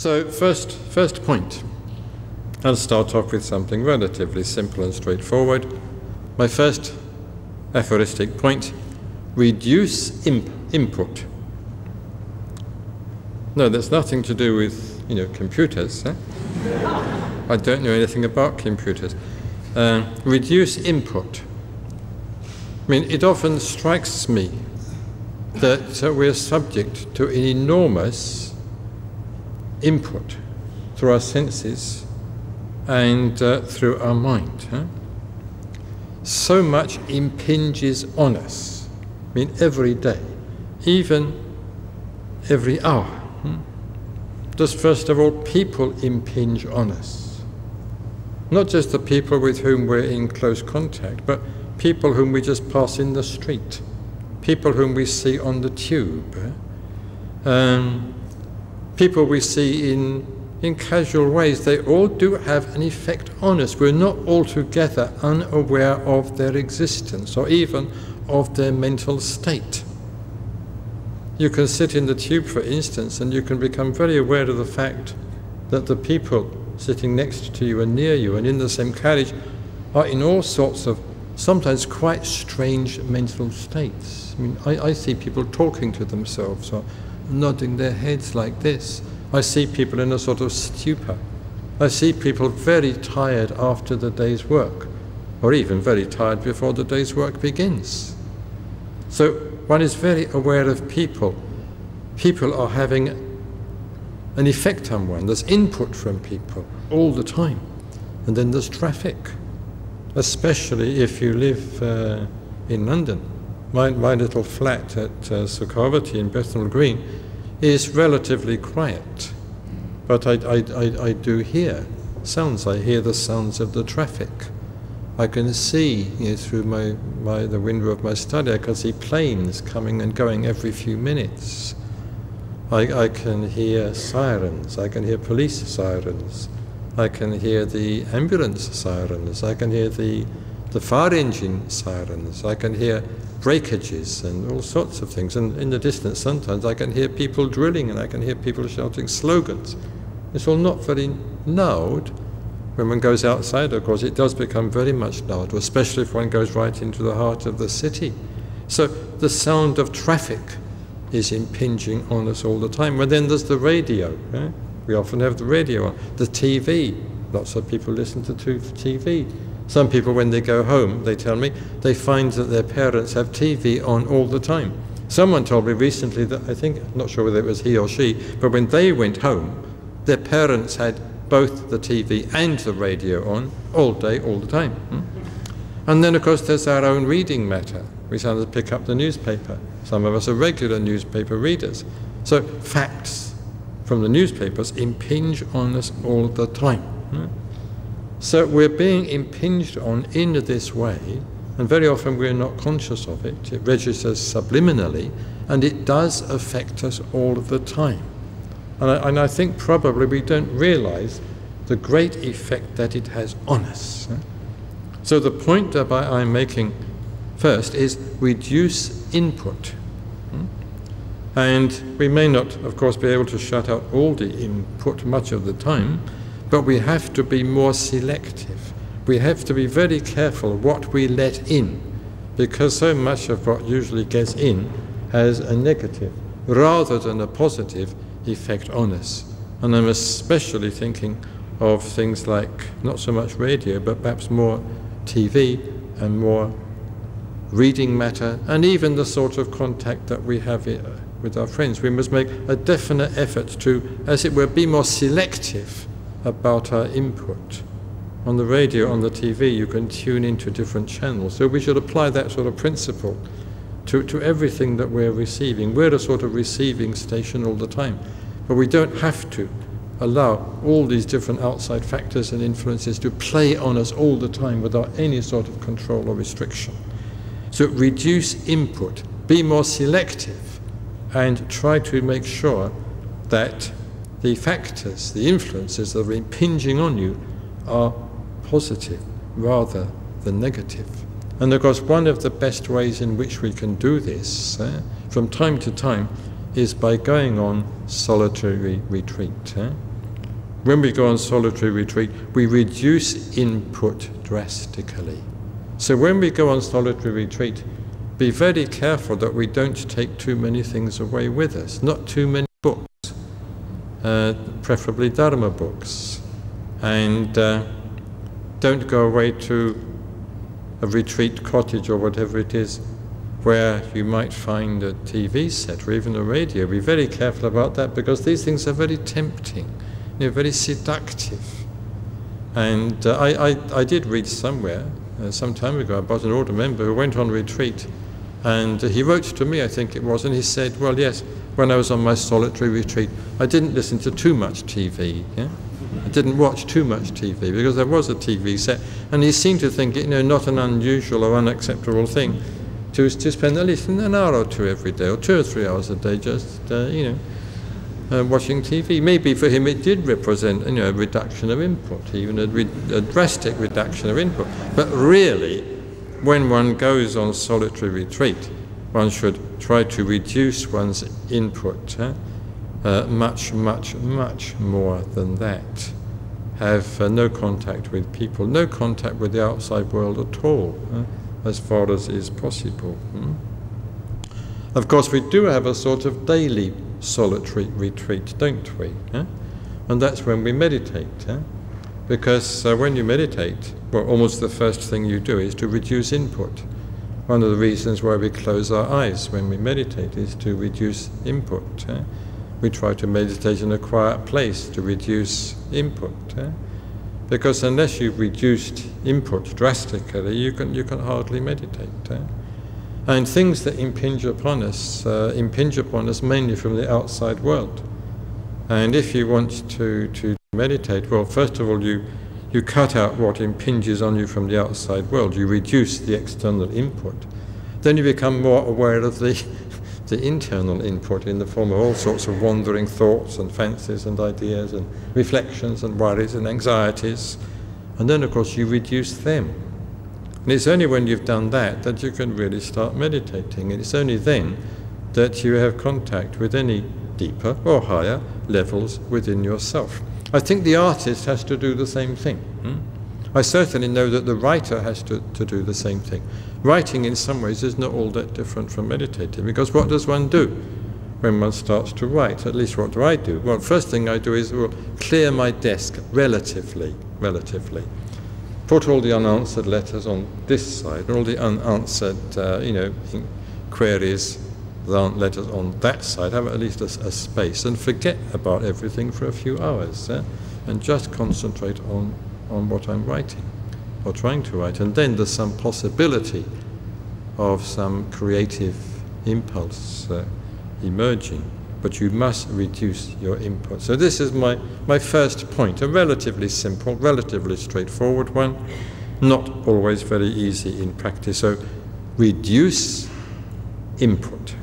So first point, I'll start off with something relatively simple and straightforward. My first aphoristic point, reduce input. No, that's nothing to do with, computers. I don't know anything about computers. Reduce input. I mean, it often strikes me that we're subject to an enormous input through our senses and through our mind. So much impinges on us. I mean, every day, even every hour. Just first of all, people impinge on us. Not just the people with whom we're in close contact, but people whom we just pass in the street, people whom we see on the tube, people we see in casual ways. They all do have an effect on us. We're not altogether unaware of their existence or even of their mental state. You can sit in the tube, for instance, and you can become very aware of the fact that the people sitting next to you and near you and in the same carriage are in all sorts of sometimes quite strange mental states. I mean, I see people talking to themselves or nodding their heads like this. I see people in a sort of stupor. I see people very tired after the day's work, or even very tired before the day's work begins. So one is very aware of people. People are having an effect on one. There's input from people all the time. And then there's traffic, especially if you live in London. My little flat at Sangharakshita in Bethnal Green is relatively quiet, but I do hear sounds. I hear the sounds of the traffic. I can see through the window of my study, I can see planes coming and going every few minutes. I can hear sirens, I can hear police sirens, I can hear the ambulance sirens, I can hear the fire engine sirens, I can hear breakages and all sorts of things. And in the distance sometimes I can hear people drilling and I can hear people shouting slogans. It's all not very loud. When one goes outside, of course, it does become very much louder, especially if one goes right into the heart of the city. So the sound of traffic is impinging on us all the time. But then there's the radio. We often have the radio on. The TV. Lots of people listen to TV. Some people, when they go home, they tell me, they find that their parents have TV on all the time. Someone told me recently that, I think, I'm not sure whether it was he or she, but when they went home, their parents had both the TV and the radio on all day, all the time. And then, of course, there's our own reading matter. We sometimes pick up the newspaper. Some of us are regular newspaper readers. So facts from the newspapers impinge on us all the time. So we're being impinged on in this way, and very often we're not conscious of it. It registers subliminally, and it does affect us all the time. And I think probably we don't realize the great effect that it has on us. So the point that I'm making first is reduce input. And we may not, of course, be able to shut out all the input much of the time, but we have to be more selective. We have to be very careful what we let in, because so much of what usually gets in has a negative rather than a positive effect on us. And I'm especially thinking of things like not so much radio, but perhaps more TV and more reading matter, and even the sort of contact that we have with our friends. We must make a definite effort to, as it were, be more selective about our input. On the radio, on the TV, you can tune into different channels. So we should apply that sort of principle to everything that we're receiving. We're a sort of receiving station all the time, but we don't have to allow all these different outside factors and influences to play on us all the time without any sort of control or restriction. So reduce input, be more selective, and try to make sure that the factors, the influences that are impinging on you are positive rather than negative. And of course, one of the best ways in which we can do this from time to time is by going on solitary retreat. When we go on solitary retreat, we reduce input drastically. So when we go on solitary retreat, be very careful that we don't take too many things away with us, not too many books, preferably Dharma books. And don't go away to a retreat cottage or whatever it is where you might find a TV set or even a radio. Be very careful about that, because these things are very tempting, very seductive. And I did read somewhere, some time ago, about an older member who went on retreat, and he wrote to me, I think it was, and he said, well, yes, when I was on my solitary retreat, I didn't listen to too much TV. Yeah? I didn't watch too much TV, because there was a TV set, and he seemed to think it, not an unusual or unacceptable thing to spend at least an hour or two every day, or 2 or 3 hours a day, just watching TV. Maybe for him it did represent a reduction of input, even a drastic reduction of input. But really, when one goes on solitary retreat, one should try to reduce one's input much, much, much more than that. Have no contact with people, no contact with the outside world at all, as far as is possible. Of course, we do have a sort of daily solitary retreat, don't we? And that's when we meditate. Because when you meditate, well, almost the first thing you do is to reduce input. One of the reasons why we close our eyes when we meditate is to reduce input. We try to meditate in a quiet place to reduce input. Because unless you've reduced input drastically, you can hardly meditate. And things that impinge upon us mainly from the outside world. And if you want to meditate, well, first of all, you cut out what impinges on you from the outside world. You reduce the external input. Then you become more aware of the internal input in the form of all sorts of wandering thoughts and fancies and ideas and reflections and worries and anxieties. And then, of course, you reduce them. And it's only when you've done that that you can really start meditating. And it's only then that you have contact with any deeper or higher levels within yourself. I think the artist has to do the same thing. I certainly know that the writer has to do the same thing. Writing in some ways is not all that different from meditating, because what does one do when one starts to write? At least what do I do? Well, first thing I do is clear my desk relatively. Put all the unanswered letters on this side, and all the unanswered queries, letters on that side. Have at least a space, and forget about everything for a few hours, and just concentrate on what I'm writing or trying to write. And then there's some possibility of some creative impulse emerging, but you must reduce your input. So this is my first point, a relatively simple, relatively straightforward one, not always very easy in practice. So reduce input.